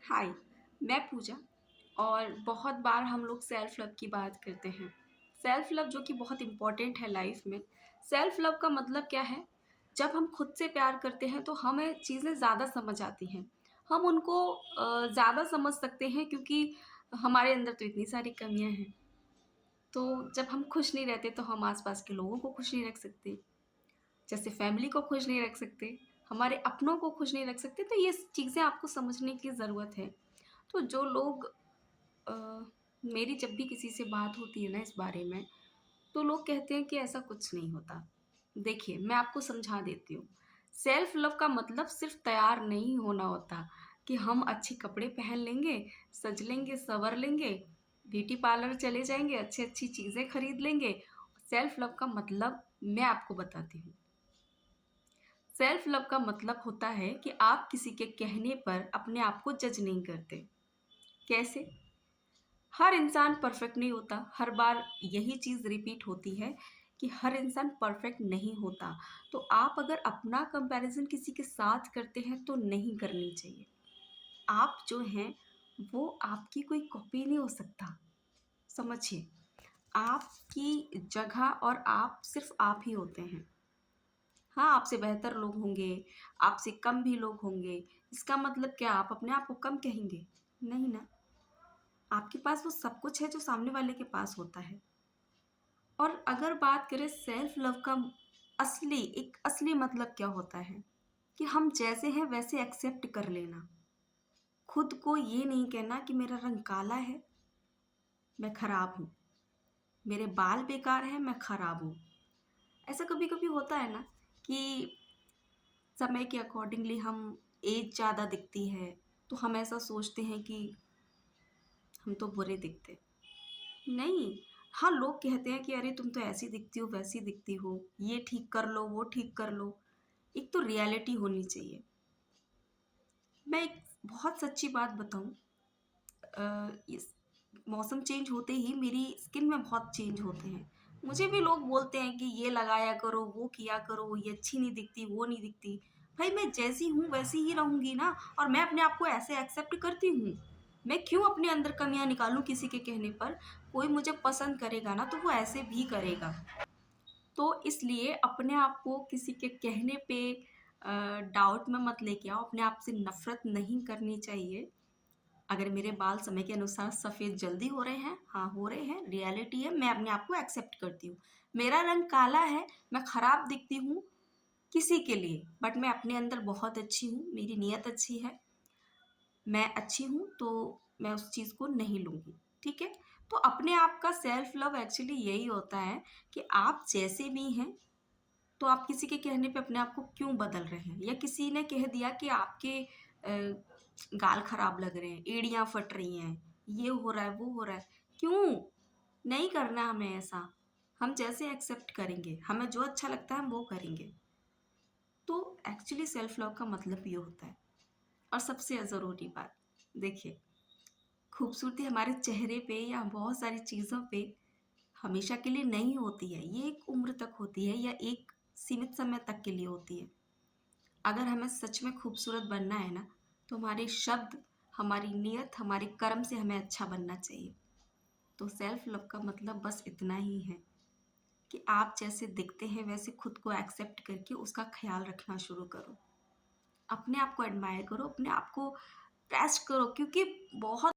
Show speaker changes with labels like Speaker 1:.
Speaker 1: हाय, मैं पूजा। और बहुत बार हम लोग सेल्फ लव की बात करते हैं। सेल्फ लव जो कि बहुत इम्पोर्टेंट है लाइफ में। सेल्फ लव का मतलब क्या है? जब हम खुद से प्यार करते हैं तो हमें चीज़ें ज़्यादा समझ आती हैं। हम उनको ज़्यादा समझ सकते हैं क्योंकि हमारे अंदर तो इतनी सारी कमियां हैं। तो जब हम खुश नहीं रहते तो हम आसपास के लोगों को खुश नहीं रख सकते। जैसे फैमिली को खुश नहीं रख सकते, हमारे अपनों को खुश नहीं रख सकते। तो ये चीज़ें आपको समझने की ज़रूरत है। तो जो लोग अ, मेरी जब भी किसी से बात होती है ना इस बारे में, तो लोग कहते हैं कि ऐसा कुछ नहीं होता। देखिए, मैं आपको समझा देती हूँ। सेल्फ लव का मतलब सिर्फ तैयार नहीं होना होता कि हम अच्छे कपड़े पहन लेंगे, सज लेंगे, संवर लेंगे, ब्यूटी पार्लर चले जाएँगे, अच्छी-अच्छी चीज़ें खरीद लेंगे। सेल्फ लव का मतलब मैं आपको बताती हूँ। सेल्फ लव का मतलब होता है कि आप किसी के कहने पर अपने आप को जज नहीं करते। कैसे? हर इंसान परफेक्ट नहीं होता। हर बार यही चीज़ रिपीट होती है कि हर इंसान परफेक्ट नहीं होता। तो आप अगर अपना कंपैरिजन किसी के साथ करते हैं तो नहीं करनी चाहिए। आप जो हैं वो आपकी कोई कॉपी नहीं हो सकता। समझिए, आपकी जगह और आप सिर्फ आप ही होते हैं। हाँ, आपसे बेहतर लोग होंगे, आपसे कम भी लोग होंगे। इसका मतलब क्या आप अपने आप को कम कहेंगे? नहीं ना। आपके पास वो सब कुछ है जो सामने वाले के पास होता है। और अगर बात करें सेल्फ लव का एक असली मतलब क्या होता है कि हम जैसे हैं वैसे एक्सेप्ट कर लेना। खुद को ये नहीं कहना कि मेरा रंग काला है, मैं खराब हूँ, मेरे बाल बेकार हैं, मैं खराब हूँ। ऐसा कभी कभी होता है ना कि समय के अकॉर्डिंगली हम एज ज़्यादा दिखती है तो हम ऐसा सोचते हैं कि हम तो बुरे दिखते नहीं। हाँ, लोग कहते हैं कि अरे तुम तो ऐसी दिखती हो, वैसी दिखती हो, ये ठीक कर लो, वो ठीक कर लो। एक तो रियलिटी होनी चाहिए। मैं एक बहुत सच्ची बात बताऊँ। इस मौसम चेंज होते ही मेरी स्किन में बहुत चेंज होते हैं। मुझे भी लोग बोलते हैं कि ये लगाया करो, वो किया करो, ये अच्छी नहीं दिखती, वो नहीं दिखती। भाई मैं जैसी हूँ वैसी ही रहूँगी ना। और मैं अपने आप को ऐसे एक्सेप्ट करती हूँ। मैं क्यों अपने अंदर कमियाँ निकालूँ किसी के कहने पर? कोई मुझे पसंद करेगा ना तो वो ऐसे भी करेगा। तो इसलिए अपने आप को किसी के कहने पे डाउट में मत लेके आओ। अपने आप से नफ़रत नहीं करनी चाहिए। अगर मेरे बाल समय के अनुसार सफ़ेद जल्दी हो रहे हैं, हाँ, हो रहे हैं, रियलिटी है, मैं अपने आप को एक्सेप्ट करती हूँ। मेरा रंग काला है, मैं खराब दिखती हूँ किसी के लिए, बट मैं अपने अंदर बहुत अच्छी हूँ, मेरी नीयत अच्छी है, मैं अच्छी हूँ, तो मैं उस चीज़ को नहीं लूँगी। ठीक है? तो अपने आप का सेल्फ लव एक्चुअली यही होता है कि आप जैसे भी हैं, तो आप किसी के कहने पे अपने आप को क्यों बदल रहे हैं? या किसी ने कह दिया कि आपके गाल खराब लग रहे हैं, एड़ियाँ फट रही हैं, ये हो रहा है, वो हो रहा है। क्यों? नहीं करना हमें ऐसा। हम जैसे एक्सेप्ट करेंगे, हमें जो अच्छा लगता है हम वो करेंगे। तो एक्चुअली सेल्फ लव का मतलब ये होता है। और सबसे ज़रूरी बात, देखिए, खूबसूरती हमारे चेहरे पे या बहुत सारी चीज़ों पे हमेशा के लिए नहीं होती है। ये एक उम्र तक होती है या एक सीमित समय तक के लिए होती है। अगर हमें सच में खूबसूरत बनना है ना, तो हमारे शब्द, हमारी नीयत, हमारे कर्म से हमें अच्छा बनना चाहिए। तो सेल्फ लव का मतलब बस इतना ही है कि आप जैसे दिखते हैं वैसे खुद को एक्सेप्ट करके उसका ख्याल रखना शुरू करो। अपने आप को एडमायर करो, अपने आप को बेस्ट करो, क्योंकि बहुत